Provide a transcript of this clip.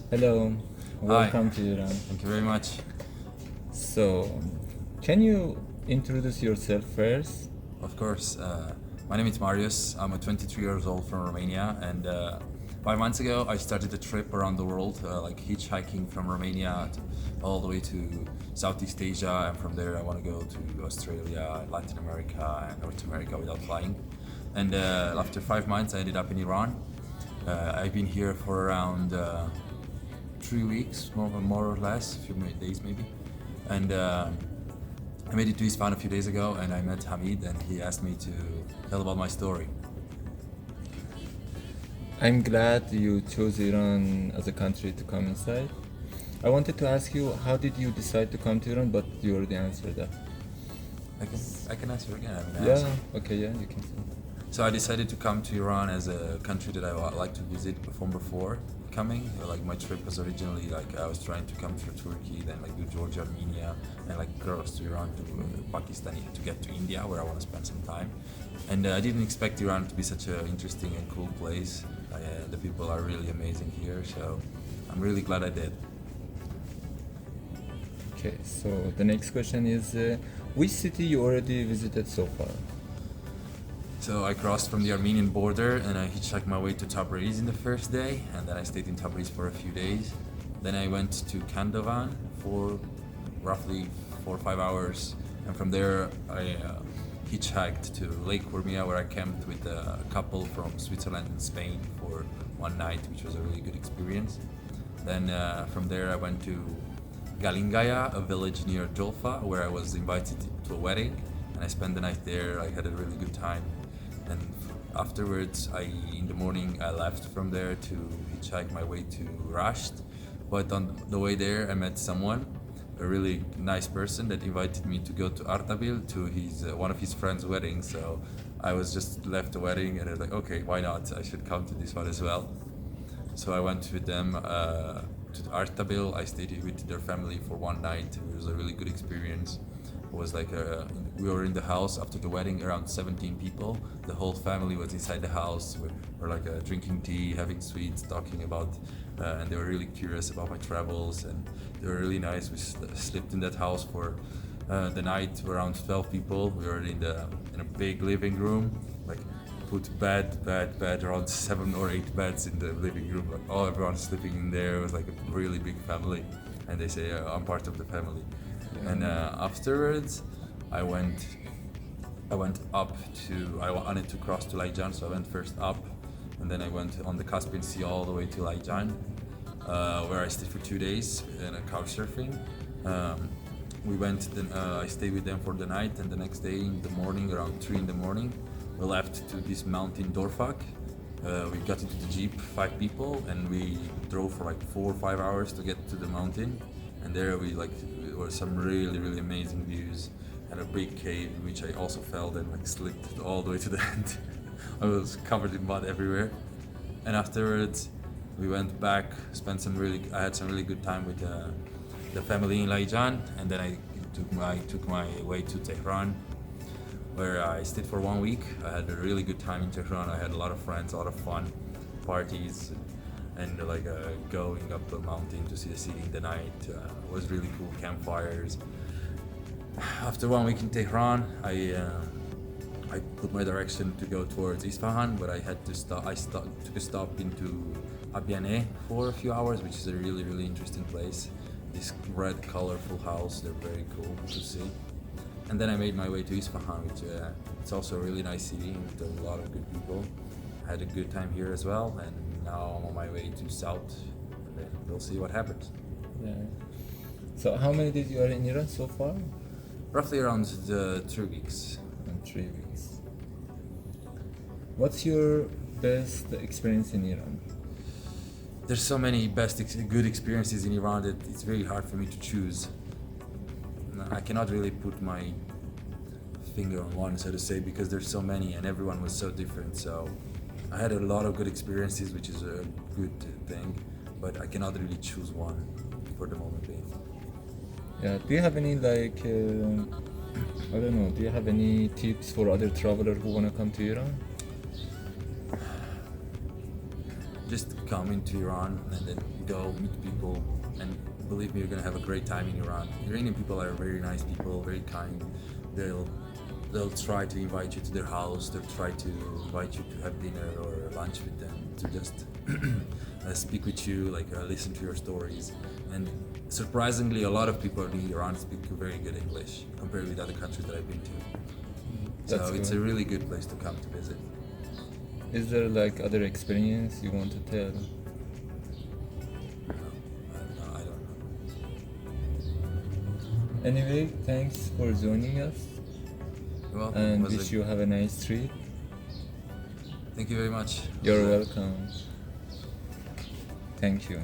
Hello, welcome to Iran. Thank you very much. So, can you introduce yourself first? Of course. My name is Marius. I'm a 23 years old from Romania, and 5 months ago I started a trip around the world, like hitchhiking from Romania all the way to Southeast Asia, and from there I want to go to Australia, Latin America, and North America without flying. And after 5 months, I ended up in Iran. I've been here for around 3 weeks, more or less, a few days maybe. And I made it to Isfahan a few days ago, and I met Hamid, and he asked me to tell about my story. I'm glad you chose Iran as a country to come inside. I wanted to ask you, how did you decide to come to Iran, but you already answered that. I can answer again. Okay, you can say. So I decided to come to Iran as a country that I would like to visit from before coming. Like my trip was originally like I was trying to come through Turkey, then like do Georgia, Armenia, and like cross to Iran to Pakistan to get to India where I want to spend some time. And I didn't expect Iran to be such an interesting and cool place. The people are really amazing here, so I'm really glad I did. Okay, so the next question is, which city you already visited so far? So I crossed from the Armenian border and I hitchhiked my way to Tabriz in the first day, and then I stayed in Tabriz for a few days. Then I went to Kandovan for roughly 4 or 5 hours, and from there I hitchhiked to Lake Urmia, where I camped with a couple from Switzerland and Spain for one night, which was a really good experience. Then from there I went to Galingaya, a village near Jolfa, where I was invited to a wedding, and I spent the night there. I had a really good time. And afterwards, in the morning, I left from there to hitchhike my way to Rasht. But on the way there, I met someone, a really nice person, that invited me to go to Ardabil to one of his friends' wedding. So I was just left the wedding, and I was like, okay, why not? I should come to this one as well. So I went with them to Ardabil. I stayed with their family for one night. It was a really good experience. It was like we were in the house after the wedding, around 17 people. The whole family was inside the house. We were like drinking tea, having sweets, talking about, and they were really curious about my travels, and they were really nice. We slept in that house for the night, around 12 people. We were in a big living room, like put bed, around 7 or 8 beds in the living room. Like everyone sleeping in there. It was like a really big family, and they say I'm part of the family. And afterwards, I went up to. I wanted to cross to Laijan, so I went first up, and then I went on the Caspian Sea all the way to Laijan, where I stayed for 2 days in a couch surfing. I stayed with them for the night, and the next day in the morning, around 3 in the morning, we left to this mountain Dorfak. We got into the jeep, 5 people, and we drove for like 4 or 5 hours to get to the mountain. And there there were some really, really amazing views, and a big cave in which I also fell and like slipped all the way to the end. I was covered in mud everywhere. And afterwards, we went back, I had some really good time with the family in Laijan, and then I took my way to Tehran, where I stayed for 1 week. I had a really good time in Tehran. I had a lot of friends, a lot of fun, parties, and going up a mountain to see the city in the night. Was really cool, campfires. After 1 week in Tehran, I put my direction to go towards Isfahan, but I had to stop. Took a stop into Abyaneh for a few hours, which is a really, really interesting place. This red, colorful house, they're very cool to see. And then I made my way to Isfahan, which it's also a really nice city with a lot of good people. I had a good time here as well, and now I'm on my way to south, and then we'll see what happens. Yeah. So how many days you are in Iran so far? Roughly around 3 weeks. 3 weeks. What's your best experience in Iran? There's so many good experiences in Iran that it's very hard for me to choose. I cannot really put my finger on one, so to say, because there's so many and everyone was so different. So I had a lot of good experiences, which is a good thing, but I cannot really choose one for the moment being. Yeah. Do you have any I don't know. Do you have any tips for other travelers who wanna come to Iran? Just come into Iran and then go meet people, and believe me, you're gonna have a great time in Iran. Iranian people are very nice people, very kind. They'll try to invite you to their house. They'll try to invite you to have dinner or lunch with them, to just speak with you, listen to your stories. And surprisingly, a lot of people in Iran speak very good English compared with other countries that I've been to. That's So it's a good. really good place to come to visit. Is there other experience you want to tell? I don't know. Anyway, thanks for joining us, You're welcome. and Was wish you have a nice trip. Thank you very much. You're welcome. Thank you.